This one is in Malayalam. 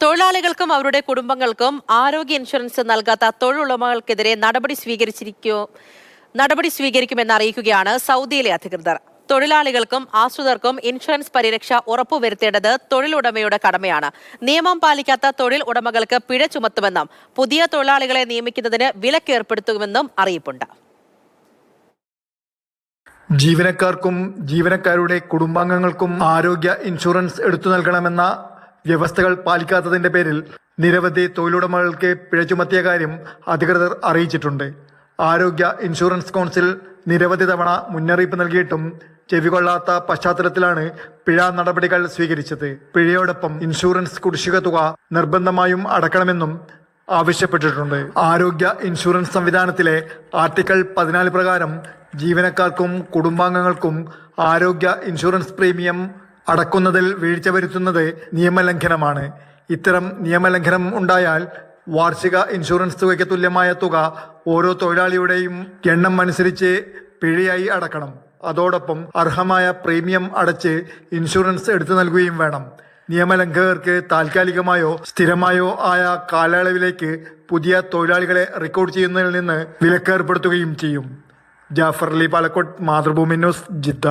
തൊഴിലാളികൾക്കും അവരുടെ കുടുംബങ്ങൾക്കും ആരോഗ്യ ഇൻഷുറൻസ് നൽകാത്ത തൊഴിലുടമകൾക്കെതിരെ നടപടി സ്വീകരിക്കുമെന്ന് അറിയിക്കുകയാണ് സൗദിയിലെ അധികൃതർ. തൊഴിലാളികൾക്കും ആശ്രിതർക്കും ഇൻഷുറൻസ് പരിരക്ഷ ഉറപ്പുവരുത്തേണ്ടത് തൊഴിലുടമയുടെ കടമയാണ്. നിയമം പാലിക്കാത്ത തൊഴിൽ ഉടമകൾക്ക് പിഴ ചുമത്തുമെന്നും പുതിയ തൊഴിലാളികളെ നിയമിക്കുന്നതിന് വിലക്കേർപ്പെടുത്തുമെന്നും അറിയിപ്പുണ്ട്. ജീവനക്കാർക്കും ജീവനക്കാരുടെ കുടുംബാംഗങ്ങൾക്കും ആരോഗ്യ ഇൻഷുറൻസ് എടുത്തു നൽകണമെന്ന വ്യവസ്ഥകൾ പാലിക്കാത്തതിന്റെ പേരിൽ നിരവധി തൊഴിലുടമകൾക്ക് പിഴ ചുമത്തിയ കാര്യം അധികൃതർ അറിയിച്ചിട്ടുണ്ട്. ആരോഗ്യ ഇൻഷുറൻസ് കൗൺസിൽ നിരവധി തവണ മുന്നറിയിപ്പ് നൽകിയിട്ടും ചെവികൊള്ളാത്ത പശ്ചാത്തലത്തിലാണ് പിഴ നടപടികൾ സ്വീകരിച്ചത്. പിഴയോടൊപ്പം ഇൻഷുറൻസ് കുടിശ്ശിക തുക നിർബന്ധമായും അടക്കണമെന്നും ആവശ്യപ്പെട്ടിട്ടുണ്ട്. ആരോഗ്യ ഇൻഷുറൻസ് സംവിധാനത്തിലെ ആർട്ടിക്കിൾ 14 പ്രകാരം ജീവനക്കാർക്കും കുടുംബാംഗങ്ങൾക്കും ആരോഗ്യ ഇൻഷുറൻസ് പ്രീമിയം അടക്കുന്നതിൽ വീഴ്ച വരുത്തുന്നത് നിയമലംഘനമാണ്. ഇത്തരം നിയമലംഘനം ഉണ്ടായാൽ വാർഷിക ഇൻഷുറൻസ് തുകയ്ക്ക് തുല്യമായ തുക ഓരോ തൊഴിലാളിയുടെയും എണ്ണം അനുസരിച്ച് പിഴയായി അടക്കണം. അതോടൊപ്പം അർഹമായ പ്രീമിയം അടച്ച് ഇൻഷുറൻസ് എടുത്തു നൽകുകയും വേണം. നിയമലംഘകർക്ക് താൽക്കാലികമായോ സ്ഥിരമായോ ആയ കാലയളവിലേക്ക് പുതിയ തൊഴിലാളികളെ റിക്രൂട്ട് ചെയ്യുന്നതിൽ നിന്ന് വിലക്കേർപ്പെടുത്തുകയും ചെയ്യും. Jafar Ali Palakkode, Mathrubhumi news, Jeddah.